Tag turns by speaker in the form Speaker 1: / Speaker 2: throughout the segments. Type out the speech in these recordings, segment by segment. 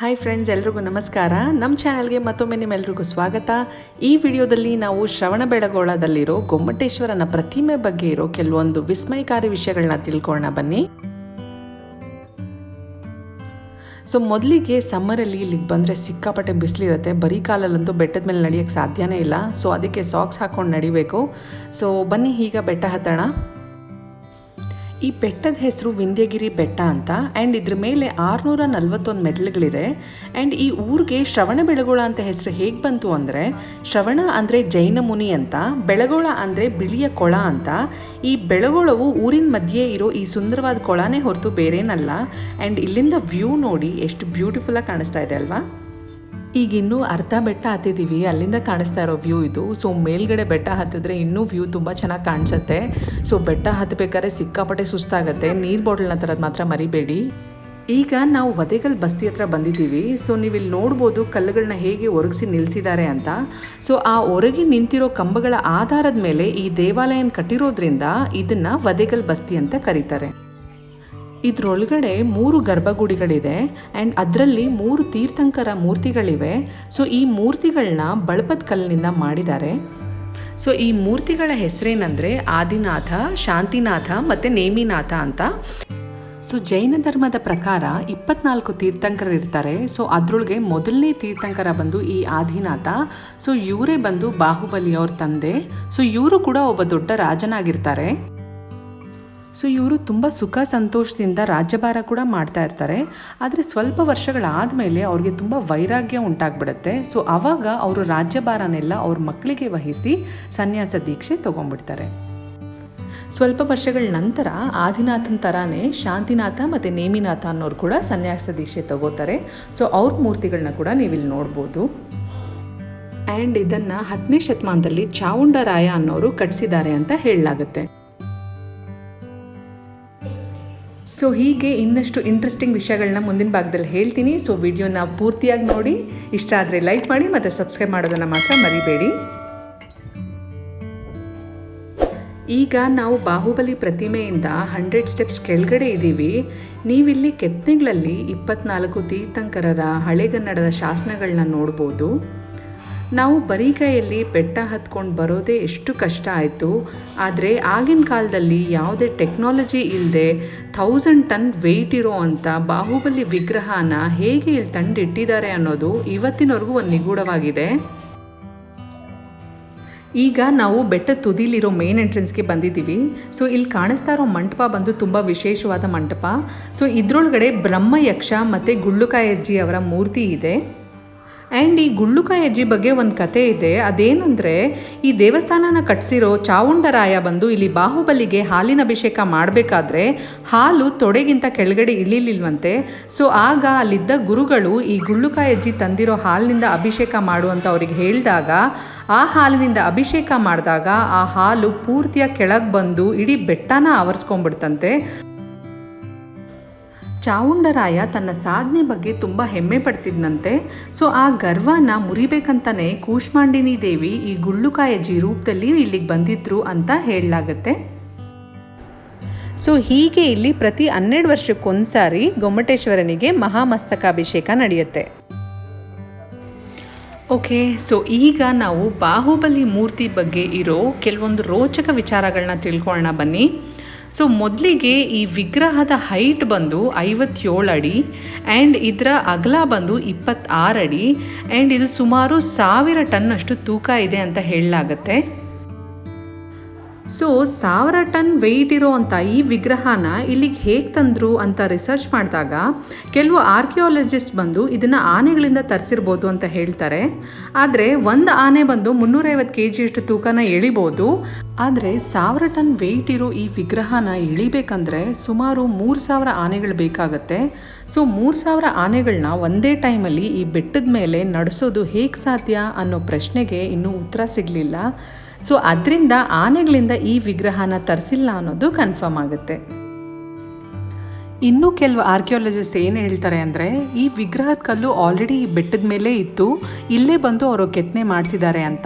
Speaker 1: Hi friends, ಎಲ್ರಿಗೂ ನಮಸ್ಕಾರ. ನಮ್ಮ ಚಾನಲ್ಗೆ ಮತ್ತೊಮ್ಮೆ ನಿಮ್ಮೆಲ್ರಿಗೂ ಸ್ವಾಗತ. ಈ ವಿಡಿಯೋದಲ್ಲಿ ನಾವು ಶ್ರವಣಬೆಳಗೊಳದಲ್ಲಿರೋ ಗೊಮ್ಮಟೇಶ್ವರನ ಪ್ರತಿಮೆ ಬಗ್ಗೆ ಇರೋ ಕೆಲವೊಂದು ವಿಸ್ಮಯಕಾರಿ ವಿಷಯಗಳನ್ನ ತಿಳ್ಕೊಳ್ಳೋಣ ಬನ್ನಿ. ಸೊ ಮೊದಲಿಗೆ ಸಮ್ಮರಲ್ಲಿ ಇಲ್ಲಿಗೆ ಬಂದರೆ ಸಿಕ್ಕಾಪಟ್ಟೆ ಬಿಸಿಲಿರುತ್ತೆ. ಬರೀ ಕಾಲಲ್ಲಂತೂ ಬೆಟ್ಟದ ಮೇಲೆ ನಡೆಯೋಕ್ಕೆ ಸಾಧ್ಯನೇ ಇಲ್ಲ. ಸೊ ಅದಕ್ಕೆ ಸಾಕ್ಸ್ ಹಾಕ್ಕೊಂಡು ನಡಿಬೇಕು. ಸೊ ಬನ್ನಿ ಈಗ ಬೆಟ್ಟ ಹತ್ತೋಣ. ಈ ಬೆಟ್ಟದ ಹೆಸರು ವಿಂಧ್ಯಗಿರಿ ಬೆಟ್ಟ ಅಂತ. ಆ್ಯಂಡ್ ಇದ್ರ ಮೇಲೆ 641 ಮೆಟ್ಲುಗಳಿದೆ. ಆ್ಯಂಡ್ ಈ ಊರಿಗೆ ಶ್ರವಣಬೆಳಗೊಳ ಅಂತ ಹೆಸರು ಹೇಗೆ ಬಂತು ಅಂದರೆ, ಶ್ರವಣ ಅಂದರೆ ಜೈನ ಮುನಿ ಅಂತ, ಬೆಳಗೊಳ ಅಂದರೆ ಬಿಳಿಯ ಕೊಳ ಅಂತ. ಈ ಬೆಳಗೊಳವು ಊರಿನ ಮಧ್ಯೆ ಇರೋ ಈ ಸುಂದರವಾದ ಕೊಳನೇ ಹೊರತು ಬೇರೇನಲ್ಲ. ಆ್ಯಂಡ್ ಇಲ್ಲಿಂದ ವ್ಯೂ ನೋಡಿ ಎಷ್ಟು ಬ್ಯೂಟಿಫುಲ್ಲಾಗಿ ಕಾಣಿಸ್ತಾ ಇದೆ ಅಲ್ವಾ. ಈಗ ಇನ್ನೂ ಅರ್ಧ ಬೆಟ್ಟ ಹತ್ತಿದ್ದೀವಿ, ಅಲ್ಲಿಂದ ಕಾಣಿಸ್ತಾ ಇರೋ ವ್ಯೂ ಇದು. ಸೊ ಮೇಲ್ಗಡೆ ಬೆಟ್ಟ ಹತ್ತಿದ್ರೆ ಇನ್ನೂ ವ್ಯೂ ತುಂಬ ಚೆನ್ನಾಗಿ ಕಾಣಿಸುತ್ತೆ. ಸೊ ಬೆಟ್ಟ ಹತ್ತಬೇಕಾದ್ರೆ ಸಿಕ್ಕಾಪಟ್ಟೆ ಸುಸ್ತಾಗುತ್ತೆ. ನೀರು ಬಾಟಲ್ನ ತರೋದು ಮಾತ್ರ ಮರಿಬೇಡಿ. ಈಗ ನಾವು ವದೇಗಲ್ ಬಸ್ತಿ ಹತ್ರ ಬಂದಿದ್ದೀವಿ. ಸೊ ನೀವು ಇಲ್ಲಿ ನೋಡ್ಬೋದು ಕಲ್ಲುಗಳನ್ನ ಹೇಗೆ ಒರಗಿಸಿ ನಿಲ್ಲಿಸಿದ್ದಾರೆ ಅಂತ. ಸೊ ಆ ಒರಗಿ ನಿಂತಿರೋ ಕಂಬಗಳ ಆಧಾರದ ಮೇಲೆ ಈ ದೇವಾಲಯನ ಕಟ್ಟಿರೋದ್ರಿಂದ ಇದನ್ನು ವದೇಗಲ್ ಬಸ್ತಿ ಅಂತ ಕರೀತಾರೆ. ಇದರೊಳಗಡೆ 3 ಗರ್ಭಗುಡಿಗಳಿದೆ. ಆ್ಯಂಡ್ ಅದರಲ್ಲಿ 3 ತೀರ್ಥಂಕರ ಮೂರ್ತಿಗಳಿವೆ. ಸೊ ಈ ಮೂರ್ತಿಗಳನ್ನ ಬಳಪದ ಕಲ್ಲಿನಿಂದ ಮಾಡಿದ್ದಾರೆ. ಸೊ ಈ ಮೂರ್ತಿಗಳ ಹೆಸರೇನೆಂದರೆ ಆದಿನಾಥ, ಶಾಂತಿನಾಥ ಮತ್ತು ನೇಮಿನಾಥ ಅಂತ. ಸೊ ಜೈನ ಧರ್ಮದ ಪ್ರಕಾರ 24 ತೀರ್ಥಂಕರು ಇರ್ತಾರೆ. ಸೊ ಅದರೊಳಗೆ ಮೊದಲನೇ ತೀರ್ಥಂಕರ ಬಂದು ಈ ಆದಿನಾಥ. ಸೊ ಇವರೇ ಬಂದು ಬಾಹುಬಲಿಯವ್ರ ತಂದೆ. ಸೊ ಇವರು ಕೂಡ ಒಬ್ಬ ದೊಡ್ಡ ರಾಜನಾಗಿರ್ತಾರೆ. ಸೊ ಇವರು ತುಂಬ ಸುಖ ಸಂತೋಷದಿಂದ ರಾಜ್ಯಭಾರ ಕೂಡ ಮಾಡ್ತಾ ಇರ್ತಾರೆ. ಆದರೆ ಸ್ವಲ್ಪ ವರ್ಷಗಳಾದಮೇಲೆ ಅವ್ರಿಗೆ ತುಂಬ ವೈರಾಗ್ಯ ಉಂಟಾಗ್ಬಿಡುತ್ತೆ. ಸೊ ಆವಾಗ ಅವರು ರಾಜ್ಯಭಾರನೆಲ್ಲ ಅವ್ರ ಮಕ್ಕಳಿಗೆ ವಹಿಸಿ ಸನ್ಯಾಸ ದೀಕ್ಷೆ ತೊಗೊಂಡ್ಬಿಡ್ತಾರೆ. ಸ್ವಲ್ಪ ವರ್ಷಗಳ ನಂತರ ಆದಿನಾಥನ ಥರಾನೇ ಶಾಂತಿನಾಥ ಮತ್ತು ನೇಮಿನಾಥ ಅನ್ನೋರು ಕೂಡ ಸನ್ಯಾಸ ದೀಕ್ಷೆ ತಗೋತಾರೆ. ಸೊ ಅವ್ರ ಮೂರ್ತಿಗಳನ್ನ ಕೂಡ ನೀವಿಲ್ಲಿ ನೋಡ್ಬೋದು. ಆ್ಯಂಡ್ ಇದನ್ನು 10ನೇ ಶತಮಾನದಲ್ಲಿ ಚಾವುಂಡರಾಯ ಅನ್ನೋರು ಕಟ್ಟಿಸಿದ್ದಾರೆ ಅಂತ ಹೇಳಲಾಗುತ್ತೆ. ಸೊ ಹೀಗೆ ಇನ್ನಷ್ಟು ಇಂಟ್ರೆಸ್ಟಿಂಗ್ ವಿಷಯಗಳನ್ನ ಮುಂದಿನ ಭಾಗದಲ್ಲಿ ಹೇಳ್ತೀನಿ. ಸೊ ವಿಡಿಯೋನ ಪೂರ್ತಿಯಾಗಿ ನೋಡಿ. ಇಷ್ಟ ಆದರೆ ಲೈಕ್ ಮಾಡಿ ಮತ್ತು ಸಬ್ಸ್ಕ್ರೈಬ್ ಮಾಡೋದನ್ನು ಮಾತ್ರ ಮರಿಬೇಡಿ. ಈಗ ನಾವು ಬಾಹುಬಲಿ ಪ್ರತಿಮೆಯಿಂದ 100 ಸ್ಟೆಪ್ಸ್ ಕೆಳಗಡೆ ಇದ್ದೀವಿ. ನೀವಿಲ್ಲಿ ಕೆತ್ತನೆಗಳಲ್ಲಿ 24 ತೀರ್ಥಂಕರರ ಹಳೆಗನ್ನಡದ ಶಾಸನಗಳನ್ನ ನೋಡ್ಬೋದು. ನಾವು ಬರಿಗೈಯಲ್ಲಿ ಬೆಟ್ಟ ಹತ್ಕೊಂಡು ಬರೋದೇ ಎಷ್ಟು ಕಷ್ಟ ಆಯಿತು. ಆದರೆ ಆಗಿನ ಕಾಲದಲ್ಲಿ ಯಾವುದೇ ಟೆಕ್ನಾಲಜಿ ಇಲ್ಲದೆ 1000 ಟನ್ ವೆಯ್ಟ್ ಇರೋ ಅಂಥ ಬಾಹುಬಲಿ ವಿಗ್ರಹನ ಹೇಗೆ ಇಲ್ಲಿ ತಂದಿಟ್ಟಿದ್ದಾರೆ ಅನ್ನೋದು ಇವತ್ತಿನವರೆಗೂ ಒಂದು ನಿಗೂಢವಾಗಿದೆ. ಈಗ ನಾವು ಬೆಟ್ಟದ ತುದಿಲಿರೋ ಮೇನ್ ಎಂಟ್ರೆನ್ಸ್ಗೆ ಬಂದಿದ್ದೀವಿ. ಸೊ ಇಲ್ಲಿ ಕಾಣಿಸ್ತಾ ಇರೋ ಮಂಟಪ ಬಂದು ತುಂಬ ವಿಶೇಷವಾದ ಮಂಟಪ. ಸೊ ಇದರೊಳಗಡೆ ಬ್ರಹ್ಮಯಕ್ಷ ಮತ್ತು ಗುಳ್ಳುಕಾಯಿ ಅಜ್ಜಿ ಅವರ ಮೂರ್ತಿ ಇದೆ. ಆ್ಯಂಡ್ ಈ ಗುಳ್ಳುಕಾಯಿ ಅಜ್ಜಿ ಬಗ್ಗೆ ಒಂದು ಕತೆ ಇದೆ. ಅದೇನೆಂದರೆ, ಈ ದೇವಸ್ಥಾನನ ಕಟ್ಟಿಸಿರೋ ಚಾವುಂಡರಾಯ ಬಂದು ಇಲ್ಲಿ ಬಾಹುಬಲಿಗೆ ಹಾಲಿನ ಅಭಿಷೇಕ ಮಾಡಬೇಕಾದ್ರೆ ಹಾಲು ತೊಡೆಗಿಂತ ಕೆಳಗಡೆ ಇಳಿಲಿಲ್ವಂತೆ. ಸೊ ಆಗ ಅಲ್ಲಿದ್ದ ಗುರುಗಳು ಈ ಗುಳ್ಳುಕಾಯಿ ಅಜ್ಜಿ ತಂದಿರೋ ಹಾಲಿನಿಂದ ಅಭಿಷೇಕ ಮಾಡುವಂತ ಅವ್ರಿಗೆ ಹೇಳಿದಾಗ, ಆ ಹಾಲಿನಿಂದ ಅಭಿಷೇಕ ಮಾಡಿದಾಗ ಆ ಹಾಲು ಪೂರ್ತಿಯಾಗಿ ಕೆಳಗೆ ಬಂದು ಇಡೀ ಬೆಟ್ಟನ ಆವರಿಸ್ಕೊಂಡ್ಬಿಡ್ತಂತೆ. ಚಾವುಂಡರಾಯ ತನ್ನ ಸಾಧನೆ ಬಗ್ಗೆ ತುಂಬ ಹೆಮ್ಮೆ ಪಡ್ತಿದ್ದಂತೆ. ಸೊ ಆ ಗರ್ವನ ಮುರಿಬೇಕಂತಾನೆ ಕೂಷ್ಮಾಂಡಿನಿ ದೇವಿ ಈ ಗುಳ್ಳುಕಾಯಜ್ಜಿ ರೂಪದಲ್ಲಿ ಇಲ್ಲಿಗೆ ಬಂದಿದ್ರು ಅಂತ ಹೇಳಲಾಗುತ್ತೆ. ಸೊ ಹೀಗೆ ಇಲ್ಲಿ ಪ್ರತಿ 12 ವರ್ಷಕ್ಕೊಂದ್ಸಾರಿ ಗೊಮ್ಮಟೇಶ್ವರನಿಗೆ ಮಹಾಮಸ್ತಕಾಭಿಷೇಕ ನಡೆಯುತ್ತೆ. ಓಕೆ, ಸೊ ಈಗ ನಾವು ಬಾಹುಬಲಿ ಮೂರ್ತಿ ಬಗ್ಗೆ ಇರೋ ಕೆಲವೊಂದು ರೋಚಕ ವಿಚಾರಗಳನ್ನ ತಿಳ್ಕೊಳ್ಳೋಣ ಬನ್ನಿ. ಸೊ ಮೊದಲಿಗೆ ಈ ವಿಗ್ರಹದ ಹೈಟ್ ಬಂದು 57 ಅಡಿ. ಆ್ಯಂಡ್ ಇದರ ಅಗಲ ಬಂದು 26 ಅಡಿ. ಆ್ಯಂಡ್ ಇದು ಸುಮಾರು 1000 ಟನ್ ಅಷ್ಟು ತೂಕ ಇದೆ ಅಂತ ಹೇಳಲಾಗತ್ತೆ. ಸೊ 1000 ಟನ್ ವೆಯ್ಟ್ ಇರೋ ಅಂಥ ಈ ವಿಗ್ರಹನ ಇಲ್ಲಿಗೆ ಹೇಗೆ ತಂದರು ಅಂತ ರಿಸರ್ಚ್ ಮಾಡಿದಾಗ ಕೆಲವು ಆರ್ಕಿಯಾಲಜಿಸ್ಟ್ ಬಂದು ಇದನ್ನು ಆನೆಗಳಿಂದ ತರಿಸಿರ್ಬೋದು ಅಂತ ಹೇಳ್ತಾರೆ. ಆದರೆ ಒಂದು ಆನೆ ಬಂದು 350 kg ಅಷ್ಟು ತೂಕನ ಎಳಿಬೋದು. ಆದರೆ 1000 ಟನ್ ವೆಯ್ಟ್ ಇರೋ ಈ ವಿಗ್ರಹನ ಇಳಿಬೇಕಂದ್ರೆ ಸುಮಾರು 3000 ಆನೆಗಳು ಬೇಕಾಗತ್ತೆ. ಸೊ 3000 ಆನೆಗಳನ್ನ ಒಂದೇ ಟೈಮಲ್ಲಿ ಈ ಬೆಟ್ಟದ ಮೇಲೆ ನಡೆಸೋದು ಹೇಗೆ ಸಾಧ್ಯ ಅನ್ನೋ ಪ್ರಶ್ನೆಗೆ ಇನ್ನೂ ಉತ್ತರ ಸಿಗಲಿಲ್ಲ. ಸೊ ಅದರಿಂದ ಆನೆಗಳಿಂದ ಈ ವಿಗ್ರಹನ ತರಿಸಿಲ್ಲ ಅನ್ನೋದು ಕನ್ಫರ್ಮ್ ಆಗುತ್ತೆ. ಇನ್ನೂ ಕೆಲವು ಆರ್ಕಿಯಾಲಜಿಸ್ಟ್ ಏನು ಹೇಳ್ತಾರೆ ಅಂದರೆ ಈ ವಿಗ್ರಹದ ಕಲ್ಲು ಆಲ್ರೆಡಿ ಈ ಬೆಟ್ಟದ ಮೇಲೆ ಇತ್ತು, ಇಲ್ಲೇ ಬಂದು ಅವರು ಕೆತ್ತನೆ ಮಾಡಿಸಿದ್ದಾರೆ ಅಂತ.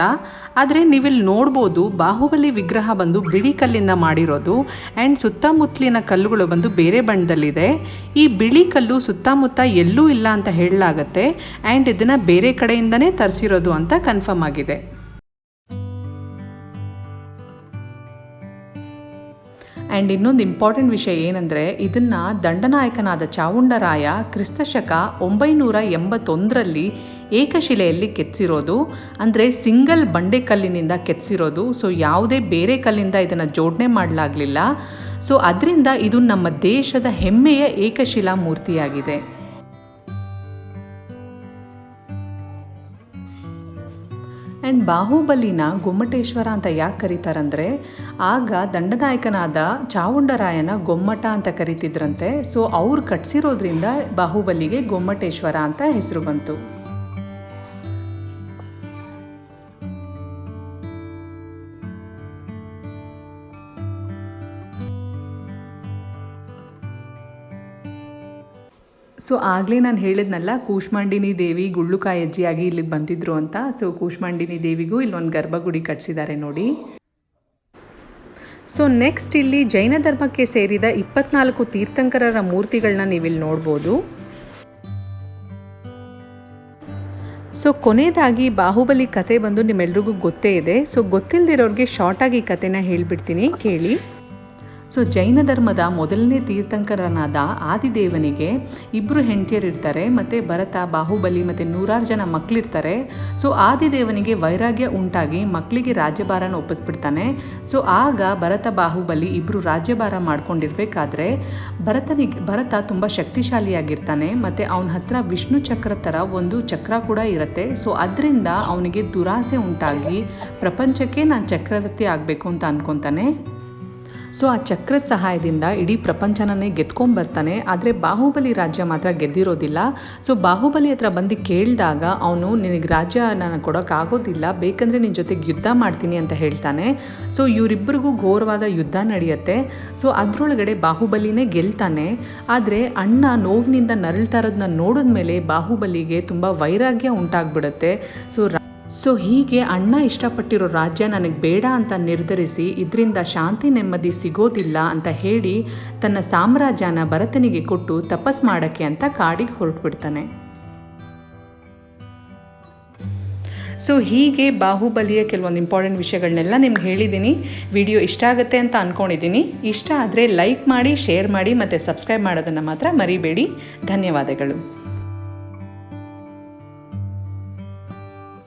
Speaker 1: ಆದರೆ ನೀವಿಲ್ಲಿ ನೋಡ್ಬೋದು ಬಾಹುಬಲಿ ವಿಗ್ರಹ ಬಂದು ಬಿಳಿ ಕಲ್ಲಿಂದ ಮಾಡಿರೋದು ಆ್ಯಂಡ್ ಸುತ್ತಮುತ್ತಲಿನ ಕಲ್ಲುಗಳು ಬಂದು ಬೇರೆ ಬಣ್ಣದಲ್ಲಿದೆ. ಈ ಬಿಳಿ ಕಲ್ಲು ಸುತ್ತಮುತ್ತ ಎಲ್ಲೂ ಇಲ್ಲ ಅಂತ ಹೇಳಲಾಗತ್ತೆ ಆ್ಯಂಡ್ ಇದನ್ನು ಬೇರೆ ಕಡೆಯಿಂದನೇ ತರಿಸಿರೋದು ಅಂತ ಕನ್ಫರ್ಮ್ ಆಗಿದೆ. ಆ್ಯಂಡ್ ಇನ್ನೊಂದು ಇಂಪಾರ್ಟೆಂಟ್ ವಿಷಯ ಏನಂದರೆ ಇದನ್ನು ದಂಡನಾಯಕನಾದ ಚಾವುಂಡರಾಯ ಕ್ರಿಸ್ತಶಕ 981ರಲ್ಲಿ ಏಕಶಿಲೆಯಲ್ಲಿ ಕೆತ್ತಿಸಿರೋದು, ಅಂದರೆ ಸಿಂಗಲ್ ಬಂಡೆಕಲ್ಲಿನಿಂದ ಕೆತ್ತಿಸಿರೋದು. ಸೊ ಯಾವುದೇ ಬೇರೆ ಕಲ್ಲಿಂದ ಇದನ್ನು ಜೋಡಣೆ ಮಾಡಲಾಗಲಿಲ್ಲ. ಸೊ ಅದರಿಂದ ಇದು ನಮ್ಮ ದೇಶದ ಹೆಮ್ಮೆಯ ಏಕಶಿಲಾ ಮೂರ್ತಿಯಾಗಿದೆ. ಆ್ಯಂಡ್ ಬಾಹುಬಲಿನ ಗೊಮ್ಮಟೇಶ್ವರ ಅಂತ ಯಾಕೆ ಕರೀತಾರಂದರೆ ಆಗ ದಂಡನಾಯಕನಾದ ಚಾವುಂಡರಾಯನ ಗೊಮ್ಮಟ ಅಂತ ಕರಿತಿದ್ರಂತೆ. ಸೊ ಅವ್ರು ಕಟ್ಸಿರೋದ್ರಿಂದ ಬಾಹುಬಲಿಗೆ ಗೊಮ್ಮಟೇಶ್ವರ ಅಂತ ಹೆಸರು ಬಂತು. ಸೊ ಆಗಲೇ ನಾನು ಹೇಳಿದ್ನಲ್ಲ ಕೂಷ್ಮಾಂಡಿನಿ ದೇವಿ ಗುಳ್ಳುಕಾಯಿ ಅಜ್ಜಿಯಾಗಿ ಇಲ್ಲಿಗೆ ಬಂದಿದ್ರು ಅಂತ. ಸೊ ಕೂಷ್ಮಾಂಡಿನಿ ದೇವಿಗೂ ಇಲ್ಲೊಂದು ಗರ್ಭಗುಡಿ ಕಟ್ಸಿದ್ದಾರೆ ನೋಡಿ. ಸೊ ನೆಕ್ಸ್ಟ್ ಇಲ್ಲಿ ಜೈನ ಧರ್ಮಕ್ಕೆ ಸೇರಿದ 24 ತೀರ್ಥಂಕರರ ಮೂರ್ತಿಗಳನ್ನ ನೀವಿಲ್ಲಿ ನೋಡ್ಬೋದು. ಸೊ ಕೊನೆಯದಾಗಿ ಬಾಹುಬಲಿ ಕತೆ ಬಂದು ನಿಮ್ಮೆಲ್ರಿಗೂ ಗೊತ್ತೇ ಇದೆ. ಸೊ ಗೊತ್ತಿಲ್ಲದಿರೋರಿಗೆ ಶಾರ್ಟಾಗಿ ಈ ಕತೆನ ಹೇಳ್ಬಿಡ್ತೀನಿ, ಕೇಳಿ. ಸೊ ಜೈನ ಧರ್ಮದ ಮೊದಲನೇ ತೀರ್ಥಂಕರನಾದ ಆದಿದೇವನಿಗೆ 2 ಹೆಂಡತಿಯರಿರ್ತಾರೆ, ಮತ್ತು ಭರತ, ಬಾಹುಬಲಿ ಮತ್ತು 100 ಜನ ಮಕ್ಕಳಿರ್ತಾರೆ. ಸೊ ಆದಿದೇವನಿಗೆ ವೈರಾಗ್ಯ ಉಂಟಾಗಿ ಮಕ್ಕಳಿಗೆ ರಾಜ್ಯಭಾರನ ಒಪ್ಪಿಸ್ಬಿಡ್ತಾನೆ. ಸೊ ಆಗ ಭರತ ಬಾಹುಬಲಿ ಇಬ್ಬರು ರಾಜ್ಯಭಾರ ಮಾಡ್ಕೊಂಡಿರ್ಬೇಕಾದ್ರೆ ಭರತ ತುಂಬ ಶಕ್ತಿಶಾಲಿಯಾಗಿರ್ತಾನೆ, ಮತ್ತು ಅವನ ಹತ್ರ ವಿಷ್ಣು ಚಕ್ರ ಥರ ಒಂದು ಚಕ್ರ ಕೂಡ ಇರುತ್ತೆ. ಸೊ ಅದರಿಂದ ಅವನಿಗೆ ದುರಾಸೆ ಉಂಟಾಗಿ ಪ್ರಪಂಚಕ್ಕೆ ನಾನು ಚಕ್ರವರ್ತಿ ಆಗಬೇಕು ಅಂತ ಅಂದ್ಕೊತಾನೆ. ಸೊ ಆ ಚಕ್ರದ ಸಹಾಯದಿಂದ ಇಡೀ ಪ್ರಪಂಚನೇ ಗೆದ್ಕೊಂಬರ್ತಾನೆ. ಆದರೆ ಬಾಹುಬಲಿ ರಾಜ್ಯ ಮಾತ್ರ ಗೆದ್ದಿರೋದಿಲ್ಲ. ಸೊ ಬಾಹುಬಲಿ ಹತ್ರ ಬಂದು ಕೇಳಿದಾಗ ಅವನು ನಿನಗೆ ರಾಜ್ಯ ನಾನು ಕೊಡೋಕ್ಕಾಗೋದಿಲ್ಲ, ಬೇಕಂದರೆ ನಿನ್ನ ಜೊತೆಗೆ ಯುದ್ಧ ಮಾಡ್ತೀನಿ ಅಂತ ಹೇಳ್ತಾನೆ. ಸೊ ಇವರಿಬ್ಬರಿಗೂ ಘೋರವಾದ ಯುದ್ಧ ನಡೆಯುತ್ತೆ. ಸೊ ಅದರೊಳಗಡೆ ಬಾಹುಬಲಿನೇ ಗೆಲ್ತಾನೆ. ಆದರೆ ಅಣ್ಣ ನೋವಿನಿಂದ ನರಳ್ತಾ ಇರೋದನ್ನ ನೋಡಿದ್ಮೇಲೆ ಬಾಹುಬಲಿಗೆ ತುಂಬ ವೈರಾಗ್ಯ ಉಂಟಾಗ್ಬಿಡುತ್ತೆ. ಸೊ ಹೀಗೆ ಅಣ್ಣ ಇಷ್ಟಪಟ್ಟಿರೋ ರಾಜ್ಯ ನನಗೆ ಬೇಡ ಅಂತ ನಿರ್ಧರಿಸಿ ಇದರಿಂದ ಶಾಂತಿ ನೆಮ್ಮದಿ ಸಿಗೋದಿಲ್ಲ ಅಂತ ಹೇಳಿ ತನ್ನ ಸಾಮ್ರಾಜ್ಯನ ಭರತನಿಗೆ ಕೊಟ್ಟು ತಪಸ್ ಮಾಡೋಕ್ಕೆ ಅಂತ ಕಾಡಿಗೆ ಹೊರಟುಬಿಡ್ತಾನೆ. ಸೊ ಹೀಗೆ ಬಾಹುಬಲಿಯ ಕೆಲವೊಂದು ಇಂಪಾರ್ಟೆಂಟ್ ವಿಷಯಗಳನ್ನೆಲ್ಲ ನಿಮ್ಗೆ ಹೇಳಿದ್ದೀನಿ. ವಿಡಿಯೋ ಇಷ್ಟ ಆಗುತ್ತೆ ಅಂತ ಅಂದ್ಕೊಂಡಿದ್ದೀನಿ. ಇಷ್ಟ ಆದರೆ ಲೈಕ್ ಮಾಡಿ, ಶೇರ್ ಮಾಡಿ ಮತ್ತು ಸಬ್ಸ್ಕ್ರೈಬ್ ಮಾಡೋದನ್ನು ಮಾತ್ರ ಮರಿಬೇಡಿ. ಧನ್ಯವಾದಗಳು.